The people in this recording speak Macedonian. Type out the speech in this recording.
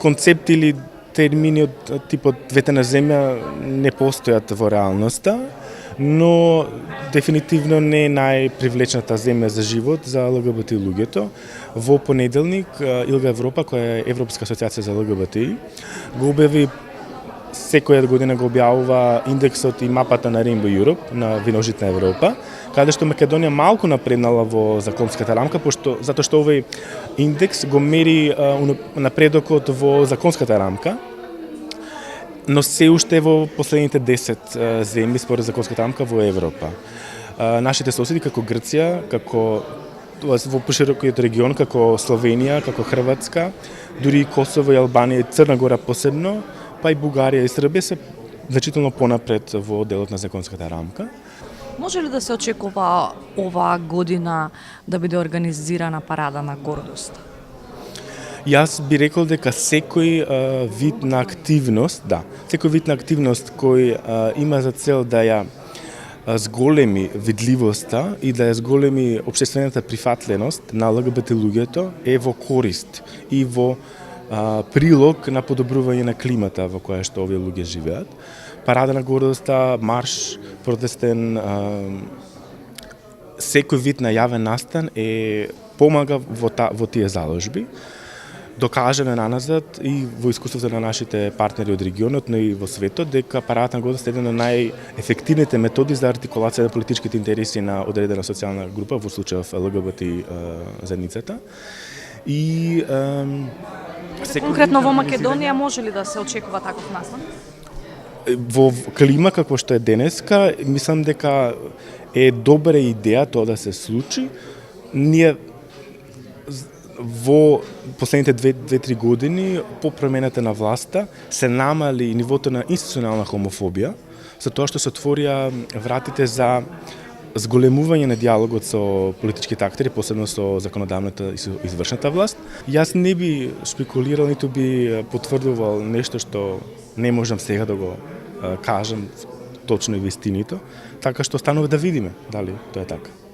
концепти или термини од типот ветена земја не постојат во реалноста, но дефинитивно не е најпривлечната земја за живот за ЛГБТ луѓето. Во понеделник Илга Европа, која е Европска асоциација за ЛГБТ, го објави секоја година го објавува индексот и мапата на Rainbow Europe, на Виножитна Европа, каде што Македонија малку напреднала во законската рамка, затоа што овој индекс го мери напредокот во законската рамка, но се уште во последните 10 земји според законската рамка во Европа. Нашите соседи како Грција, како во поширокиот регион, како Словенија, како Хрватска, дури и Косово и Албанија и Црна Гора посебно, па и Бугарија и Србија се значително понапред во делот на законската рамка. Може ли да се очекува оваа година да биде организирана парада на гордост? Јас би рекол дека секој вид на активност, секој вид на активност кој има за цел да ја зголеми видливоста и да ја зголеми општествената прифатленост на ЛГБТ луѓето е во корист и во прилог на подобрување на климата во која што овие луѓе живеат. Парада на гордоста, марш, протестен, секој вид на јавен настан помага во тие заложби. Докажеме наназад и во искуството на нашите партнери од регионот, но и во светот, дека парадата на годност е еден од најефективните методи за артикулација на политичките интереси на одредена социјална група, во случајов ЛГБТ заедницата. И конкретно во Македонија може ли да се очекува таков настан? Во клима како што е денеска, мислам дека е добра идеја тоа да се случи. Ние во последните 2-3 години по промената на власта се намали нивото на институционална хомофобија, за тоа што се отворија вратите за зголемување на диалогот со политичките актери, посебно со законодавната и со извршната власт. Јас не би шпекулирал, ниту би потврдувал нешто што не можам сега да го кажам точно и вистинито, така што станува да видиме дали тоа е така.